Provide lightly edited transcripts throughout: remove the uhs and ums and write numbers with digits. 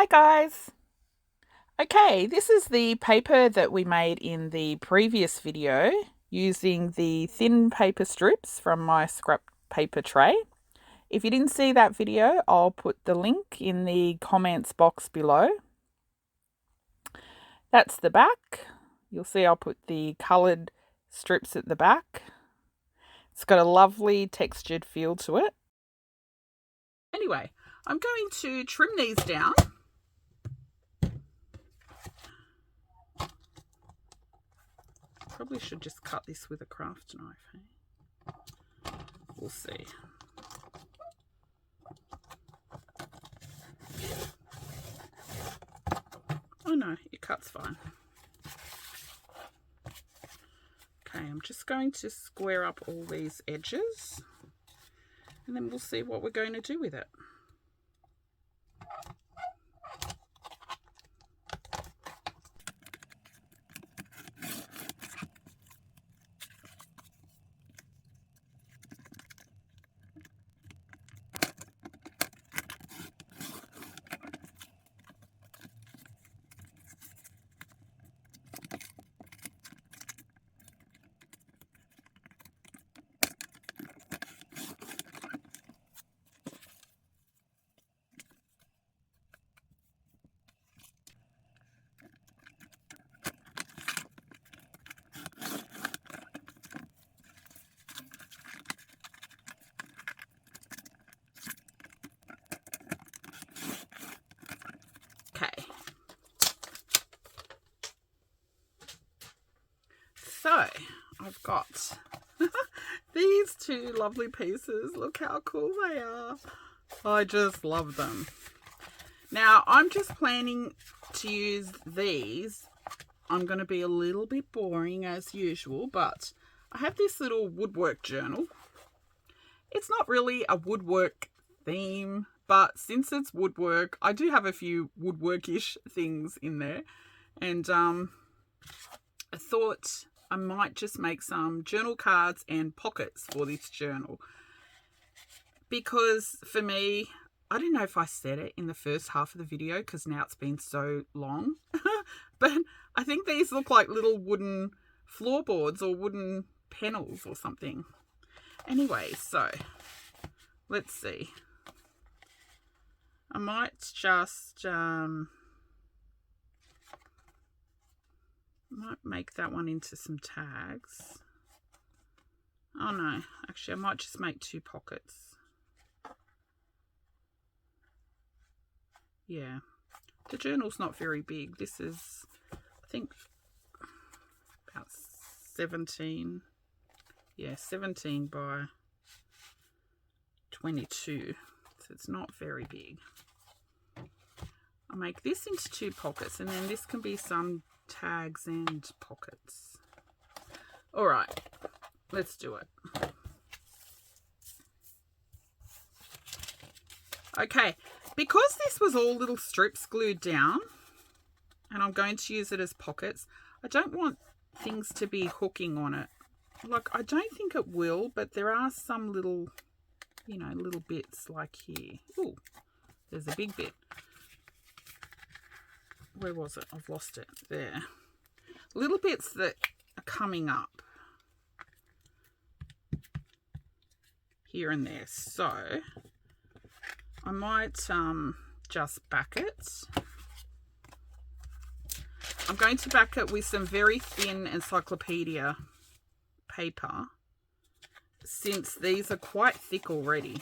Hi guys! Okay, this is the paper that we made in the previous video using the thin paper strips from my scrap paper tray. If you didn't see that video, I'll put the link in the comments box below. That's the back. You'll see I'll put the coloured strips at the back. It's got a lovely textured feel to it. Anyway, I'm going to trim these down. Probably should just cut this with a craft knife. Eh? We'll see. Oh no, it cuts fine. Okay, I'm just going to square up all these edges and then we'll see what we're going to do with it. So I've got these two lovely pieces. Look how cool they are. I just love them. Now I'm just planning to use these. I'm going to be a little bit boring as usual, but I have this little woodwork journal. It's not really a woodwork theme, but since it's woodwork, I do have a few woodworkish things in there. And I thought I might just make some journal cards and pockets for this journal. Because for me, I don't know if I said it in the first half of the video because now it's been so long. But I think these look like little wooden floorboards or wooden panels or something. Anyway, so let's see. I might just might make that one into some tags. Oh no, actually I might just make two pockets. Yeah, the journal's not very big. This is, I think, about 17. Yeah, 17 by 22. So it's not very big. I'll make this into two pockets and then this can be some tags and pockets. All right, let's do it. Okay, because this was all little strips glued down and I'm going to use it as pockets, I don't want things to be hooking on it. Like, I don't think it will, but there are some little, you know, little bits like here. Oh, there's a big bit. Where was it? I've lost it. There. Little bits that are coming up here and there. So I might just back it. I'm going to back it with some very thin encyclopedia paper since these are quite thick already.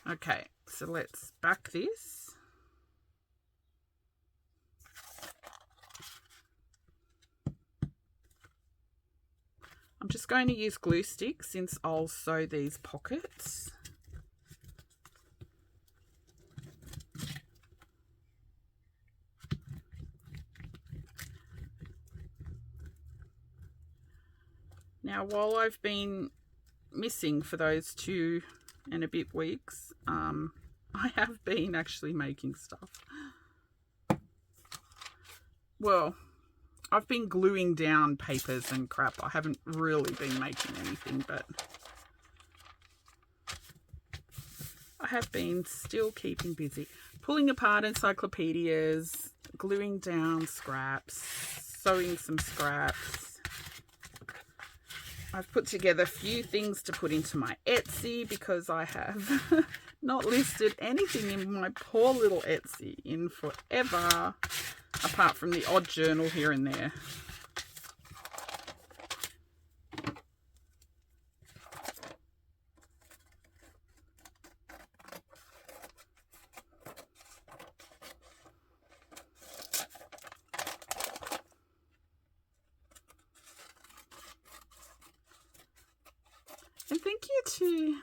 Okay, so let's back this. I'm just going to use glue stick since I'll sew these pockets. Now, while I've been missing for those 2 and a bit weeks, I have been actually making stuff. Well, I've been gluing down papers and crap. I haven't really been making anything, but I have been still keeping busy. pulling apart encyclopedias, gluing down scraps, sewing some scraps. I've put together a few things to put into my Etsy because I have not listed anything in my poor little Etsy in forever, apart from the odd journal here and there. And thank you to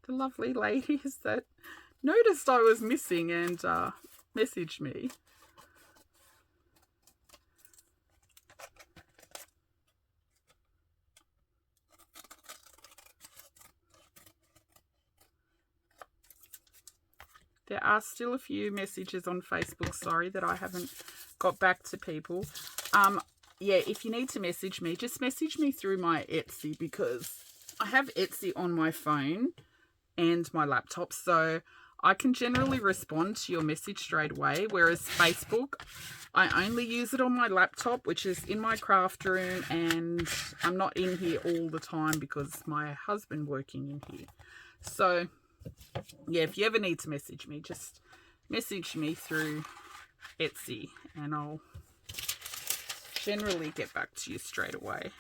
the lovely ladies that noticed I was missing and messaged me. There are still a few messages on Facebook, sorry, that I haven't got back to people. Yeah, if you need to message me, just message me through my Etsy, because I have Etsy on my phone and my laptop, so I can generally respond to your message straight away, whereas Facebook, I only use it on my laptop, which is in my craft room, and I'm not in here all the time because my husband working in here. So yeah, if you ever need to message me, just message me through Etsy and I'll generally get back to you straight away.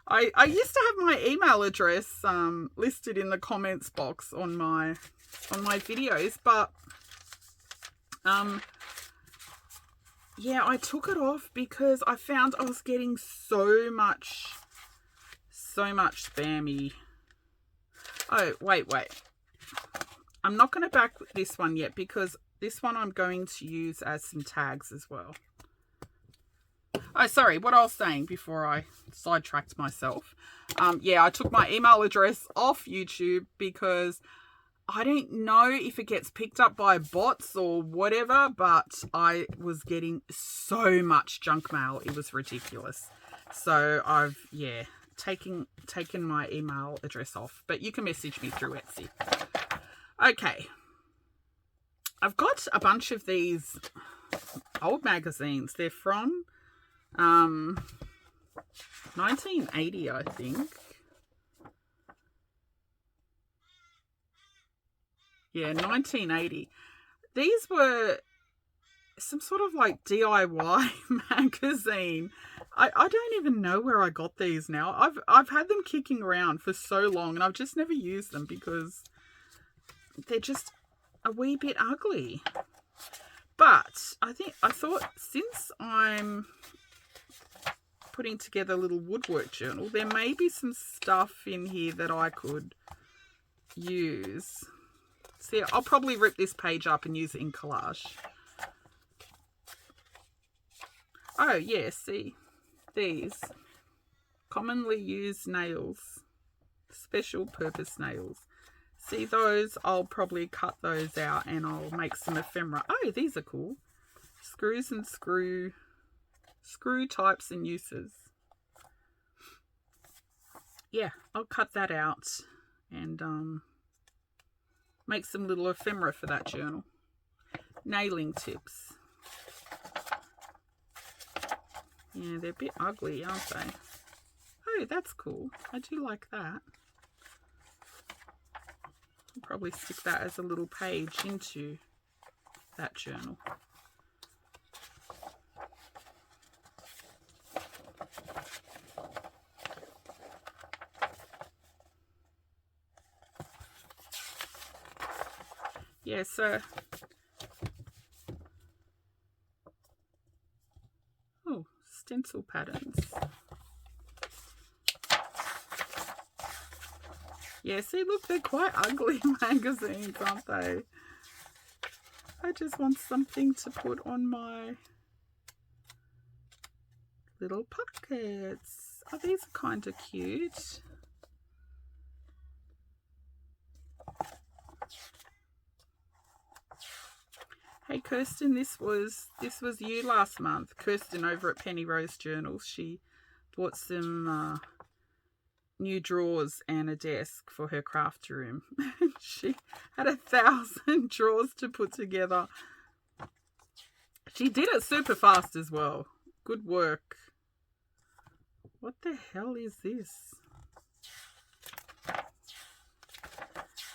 I used to have my email address listed in the comments box on my videos, but yeah, I took it off because I found I was getting so much spammy. Oh, wait. I'm not going to back this one yet, because this one I'm going to use as some tags as well. Oh, sorry, what I was saying before I sidetracked myself. Yeah, I took my email address off YouTube because I don't know if it gets picked up by bots or whatever, but I was getting so much junk mail. It was ridiculous. So I've, yeah, taken my email address off, but you can message me through Etsy. Okay. I've got a bunch of these old magazines. They're from 1980, I think. Yeah, 1980. These were some sort of like DIY magazine. I don't even know where I got these now. I've had them kicking around for so long and I've just never used them because they're just a wee bit ugly. But I thought since I'm putting together a little woodwork journal, there may be some stuff in here that I could use. See, I'll probably rip this page up and use it in collage. Oh, yeah, see, these commonly used nails, special purpose nails. See those? I'll probably cut those out and I'll make some ephemera. Oh, these are cool. Screws and screw types and uses. Yeah, I'll cut that out and make some little ephemera for that journal. Nailing tips. Yeah, they're a bit ugly, aren't they? Oh, that's cool. I do like that. I'll probably stick that as a little page into that journal. Yeah, so stencil patterns. Yeah, see, look, they're quite ugly magazines, aren't they? I just want something to put on my little pockets. Oh, these are kind of cute. Hey Kirsten, this was you last month. Kirsten over at Penny Rose Journals. She bought some new drawers and a desk for her craft room. She had 1,000 drawers to put together. She did it super fast as well. Good work. What the hell is this?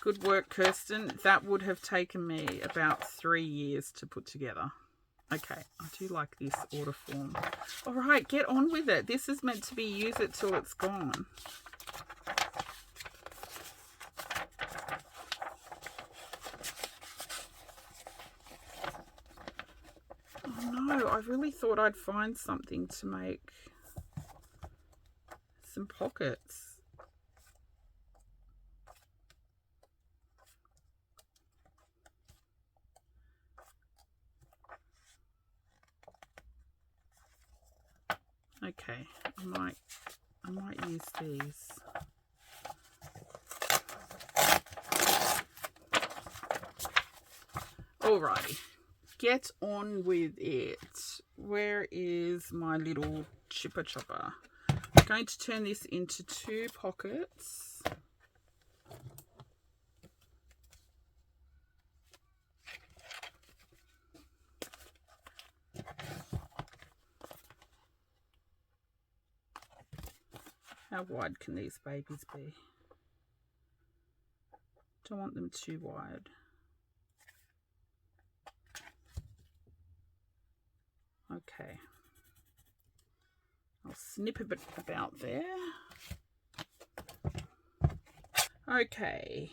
Good work, Kirsten. That would have taken me about 3 years to put together. Okay, I do like this order form. All right, get on with it. This is meant to be use it till it's gone. Oh no, I really thought I'd find something to make some pockets. Okay, I might use these. Alrighty, get on with it. Where is my little chipper chopper? I'm going to turn this into 2 pockets. How wide can these babies be? Don't want them too wide. Okay. I'll snip a bit about there. Okay.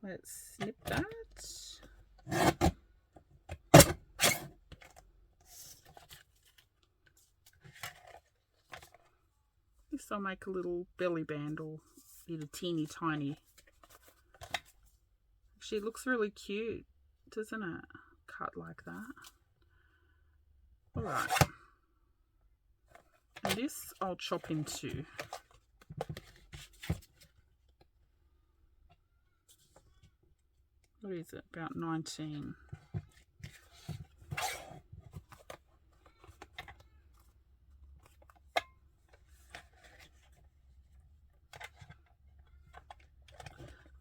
Let's snip that. This I'll make a little belly band or little teeny tiny. She looks really cute, doesn't it? Cut like that. Alright. And this I'll chop into. What is it? About 19.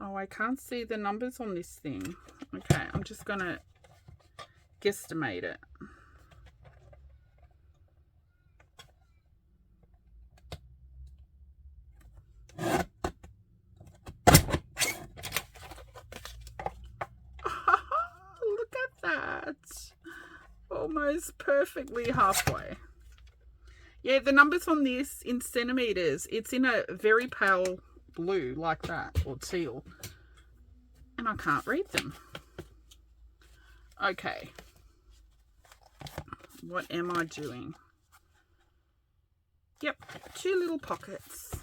Oh, I can't see the numbers on this thing. Okay, I'm just going to guesstimate it. Look at that. Almost perfectly halfway. Yeah, the numbers on this in centimeters, it's in a very pale blue like that, or teal, and I can't read them. Okay, what am I doing? Yep, 2 little pockets.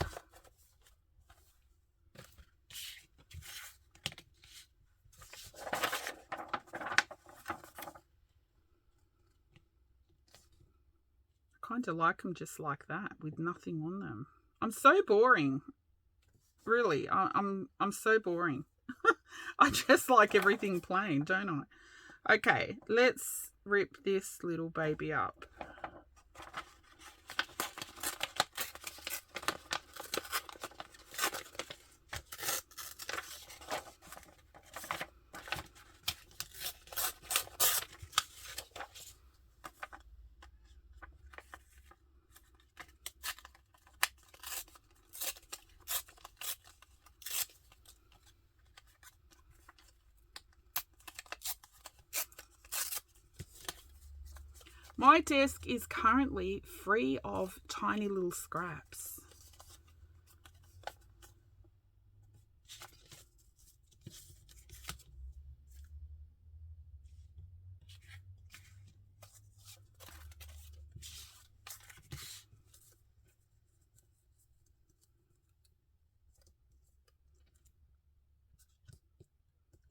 I kind of like them just like that with nothing on them. I'm so boring. Really, I'm so boring. I just like everything plain, don't I? Okay, let's rip this little baby up. My desk is currently free of tiny little scraps.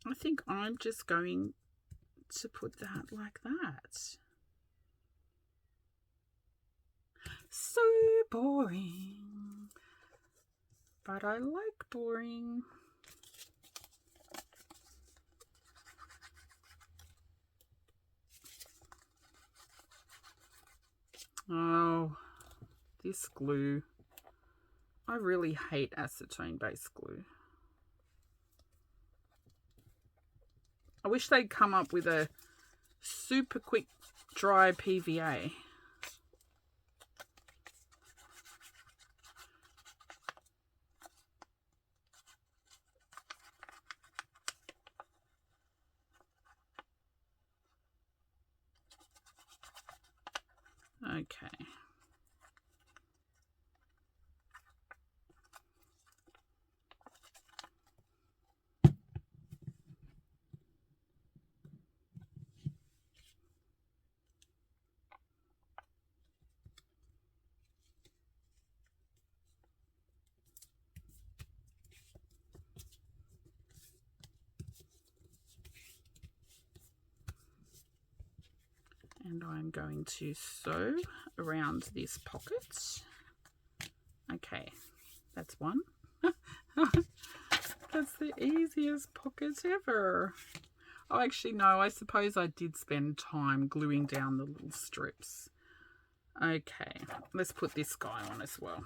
I think I'm just going to put that like that. So boring, but I like boring. Oh, this glue. I really hate acetone-based glue. I wish they'd come up with a super quick dry PVA. Okay. And I'm going to sew around this pocket. Okay, that's one. That's the easiest pocket ever. Oh, actually, no, I suppose I did spend time gluing down the little strips. Okay, let's put this guy on as well.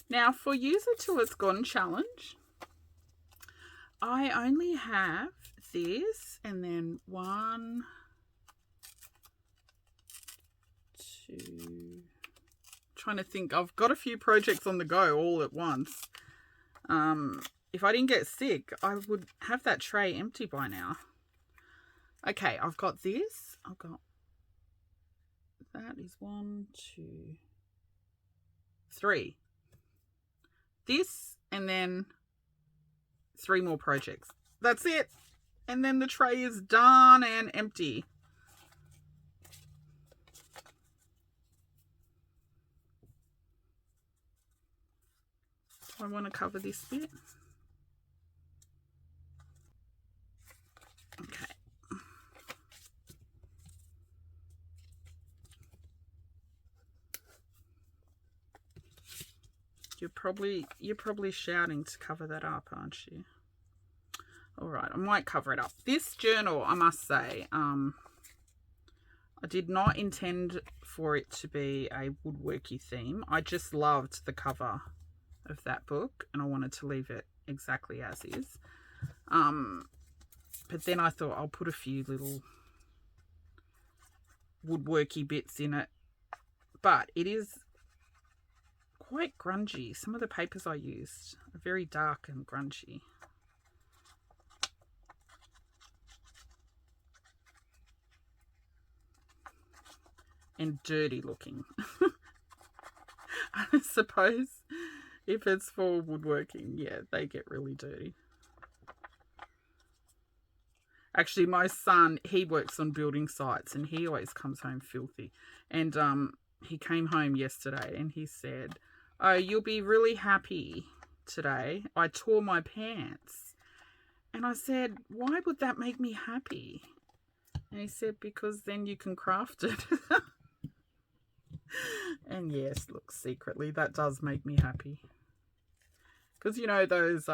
Now for Use It Till It's Gone challenge, I only have this and then 1, 2, trying to think. I've got a few projects on the go all at once. If I didn't get sick, I would have that tray empty by now. Okay, I've got this. I've got, that is 1, 2, 3. This and then 3 more projects. That's it. And then the tray is done and empty. I want to cover this bit. Okay. You're probably shouting to cover that up, aren't you? All right, I might cover it up. This journal, I must say, I did not intend for it to be a woodworky theme. I just loved the cover of that book and I wanted to leave it exactly as is. But then I thought I'll put a few little woodworky bits in it. But it is quite grungy. Some of the papers I used are very dark and grungy. And dirty looking. I suppose if it's for woodworking, yeah, they get really dirty. Actually, my son, he works on building sites and he always comes home filthy. And he came home yesterday and he said, "Oh, you'll be really happy today. I tore my pants." And I said, "Why would that make me happy?" And he said, "Because then you can craft it." And yes, look, secretly, that does make me happy. Because, you know, those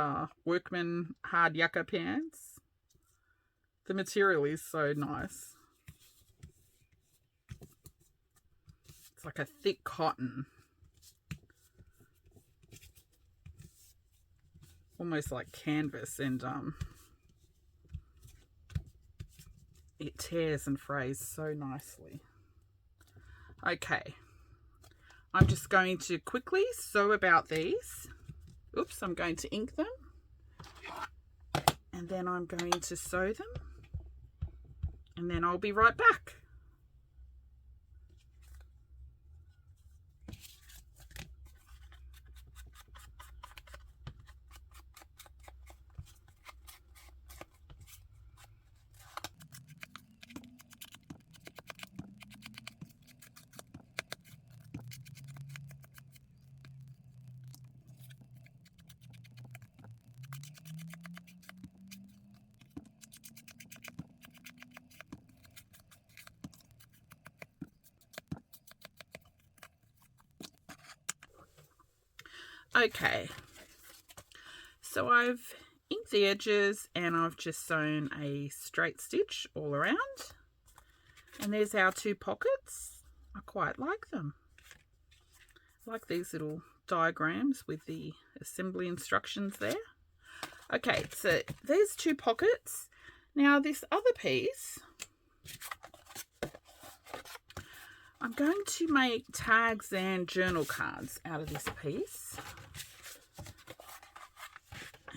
workman hard yucca pants, the material is so nice. It's like a thick cotton. Almost like canvas, and it tears and frays so nicely. Okay, I'm just going to quickly sew about these. Oops, I'm going to ink them. And then I'm going to sew them. And then I'll be right back. Okay, so I've inked the edges and I've just sewn a straight stitch all around. And there's our 2 pockets. I quite like them. I like these little diagrams with the assembly instructions there. Okay, so there's 2 pockets. Now this other piece, I'm going to make tags and journal cards out of this piece.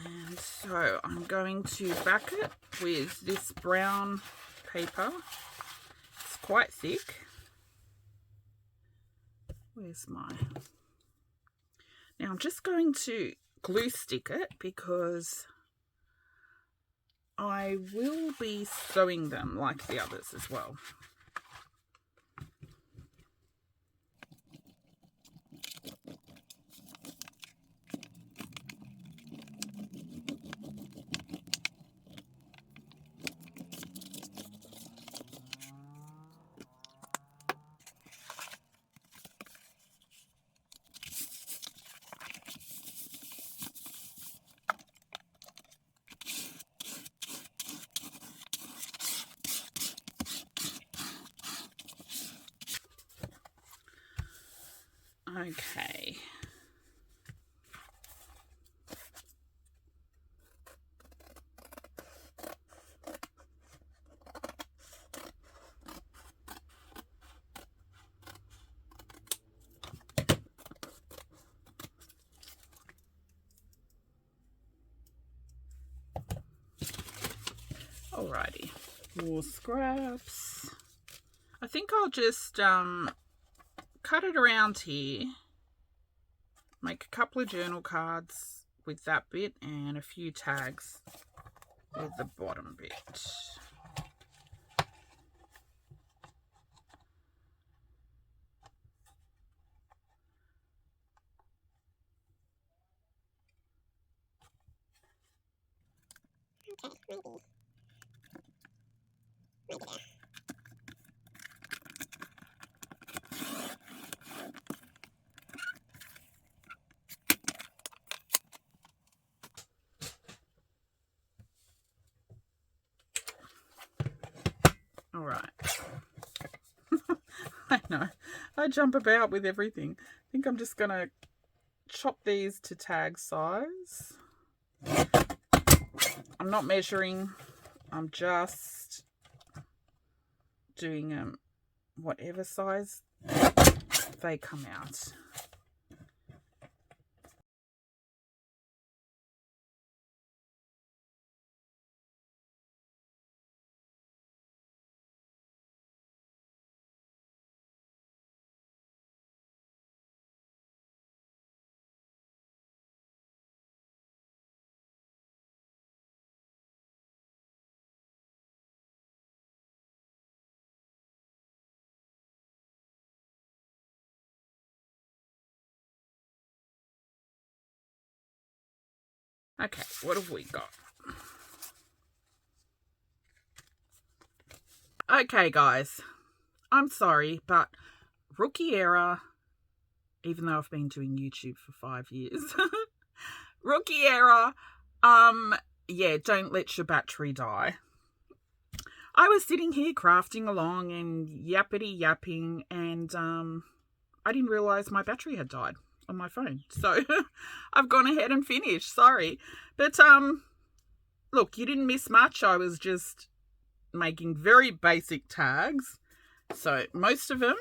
And so I'm going to back it with this brown paper. It's quite thick. Where's my... Now I'm just going to glue stick it because I will be sewing them like the others as well. Okay. Alrighty, more scraps. I think I'll just cut it around here, make a couple of journal cards with that bit and a few tags with the bottom bit. All right. I know, I jump about with everything. I think I'm just gonna chop these to tag size. I'm not measuring, I'm just doing whatever size they come out. Okay, what have we got? Okay, guys, I'm sorry, but rookie error, even though I've been doing YouTube for 5 years, rookie error, yeah, don't let your battery die. I was sitting here crafting along and yappity yapping, and I didn't realize my battery had died on my phone. So I've gone ahead and finished. Sorry. But look, you didn't miss much. I was just making very basic tags. So most of them,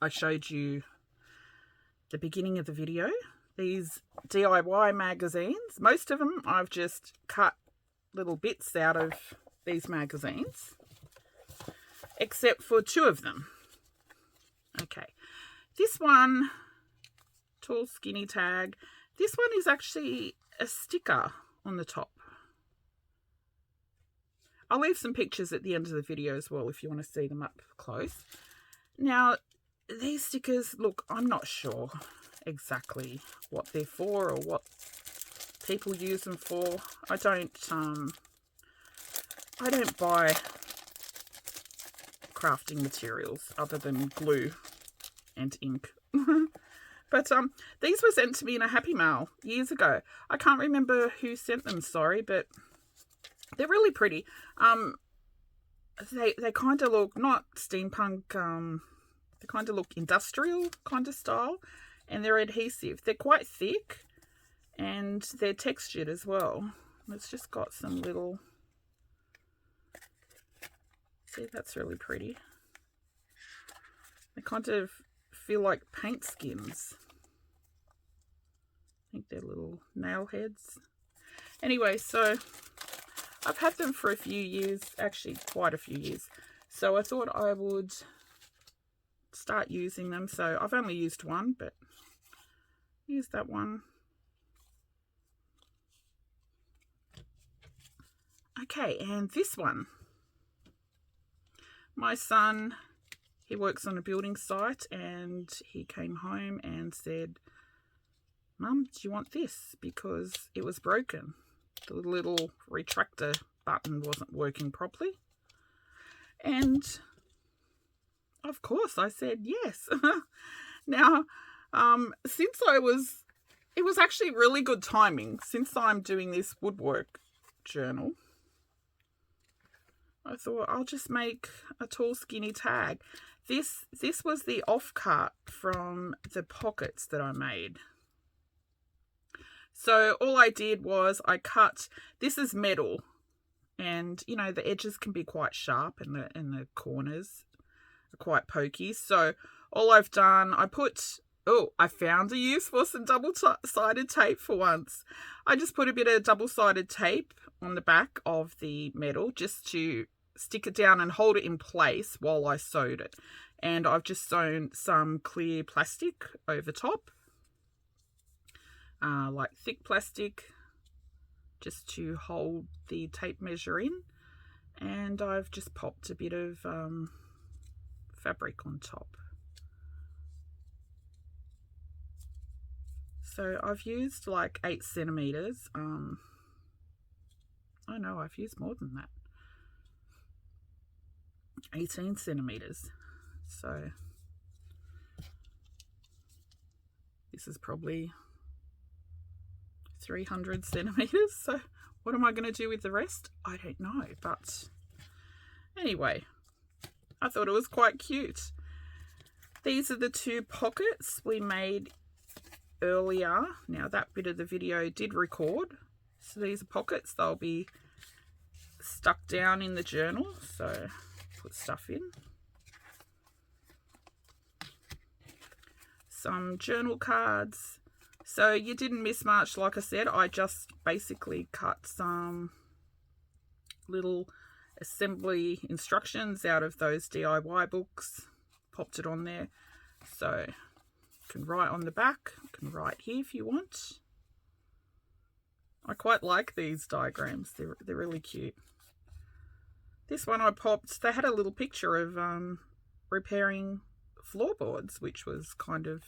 I showed you the beginning of the video. These DIY magazines, most of them I've just cut little bits out of these magazines, except for 2 of them. Okay, this one, tall skinny tag, this one is actually a sticker on the top. I'll leave some pictures at the end of the video as well if you want to see them up close. Now, these stickers, look, I'm not sure exactly what they're for or what people use them for. I don't buy crafting materials other than glue and ink. But these were sent to me in a Happy Mail years ago. I can't remember who sent them, sorry, but they're really pretty. They kind of look not steampunk, they kind of look industrial kind of style, and they're adhesive. They're quite thick and they're textured as well. It's just got some little, see, that's really pretty. They kind of feel like paint skins. I think they're little nail heads. Anyway, so I've had them for a few years, actually quite a few years. So I thought I would start using them. So I've only used one, but use that one. Okay, and this one. My son, he works on a building site, and he came home and said, "Mum, do you want this?" Because it was broken. The little retractor button wasn't working properly. And of course I said yes. Now, since it was actually really good timing, since I'm doing this woodwork journal, I thought I'll just make a tall skinny tag. This was the offcut from the pockets that I made. So all I did was I cut, this is metal, and you know the edges can be quite sharp and the corners are quite pokey. So all I've done, I found a use for some double-sided tape for once. I just put a bit of double-sided tape on the back of the metal just to stick it down and hold it in place while I sewed it. And I've just sewn some clear plastic over top, like thick plastic, just to hold the tape measure in. And I've just popped a bit of fabric on top. So I've used like 8 centimeters. Oh no, I've used more than that. 18 centimeters. So this is probably 300 centimeters. So what am I going to do with the rest? I don't know. But anyway, I thought it was quite cute. These are the 2 pockets we made earlier. Now that bit of the video did record. So these are pockets. They'll be stuck down in the journal. So put stuff in. Some journal cards. So you didn't miss much, like I said. I just basically cut some little assembly instructions out of those DIY books, popped it on there. So you can write on the back, you can write here if you want. I quite like these diagrams, they're really cute. This one I popped, they had a little picture of repairing floorboards, which was kind of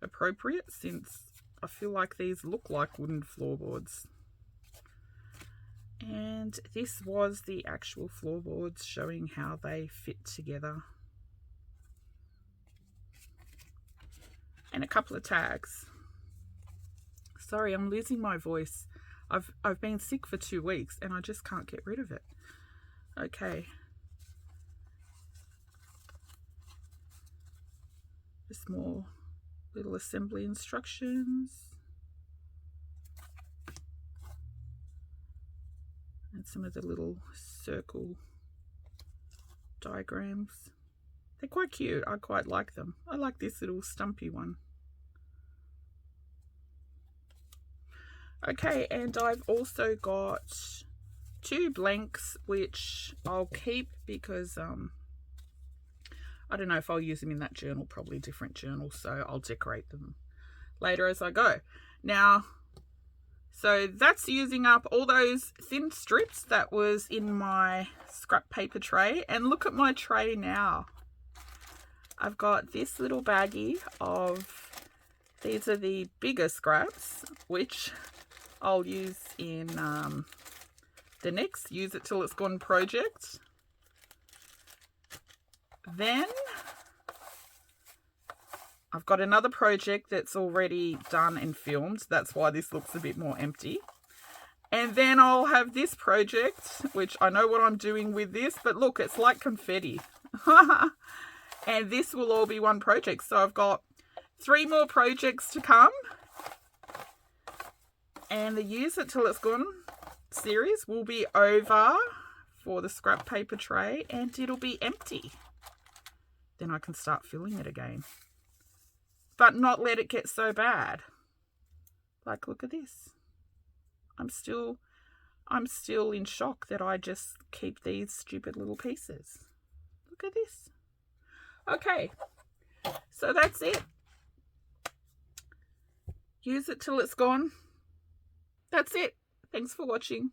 appropriate since I feel like these look like wooden floorboards. And this was the actual floorboards showing how they fit together. And a couple of tags. Sorry, I'm losing my voice. I've been sick for 2 weeks and I just can't get rid of it. Okay. Just more little assembly instructions. And some of the little circle diagrams. They're quite cute. I quite like them. I like this little stumpy one. Okay, and I've also got 2 blanks which I'll keep because I don't know if I'll use them in that journal, probably a different journal, so I'll decorate them later as I go. Now, so that's using up all those thin strips that was in my scrap paper tray. And look at my tray now. I've got this little baggie of, these are the bigger scraps, which I'll use in the next Use It Till It's Gone project. Then I've got another project that's already done and filmed. That's why this looks a bit more empty. And then I'll have this project, which I know what I'm doing with this, but look, it's like confetti. And this will all be one project. So I've got 3 more projects to come. And the Use It Till It's Gone series will be over for the scrap paper tray, and it'll be empty. Then I can start filling it again. But not let it get so bad. Like, look at this. I'm still in shock that I just keep these stupid little pieces. Look at this. Okay, so that's it. Use it till it's gone. That's it. Thanks for watching.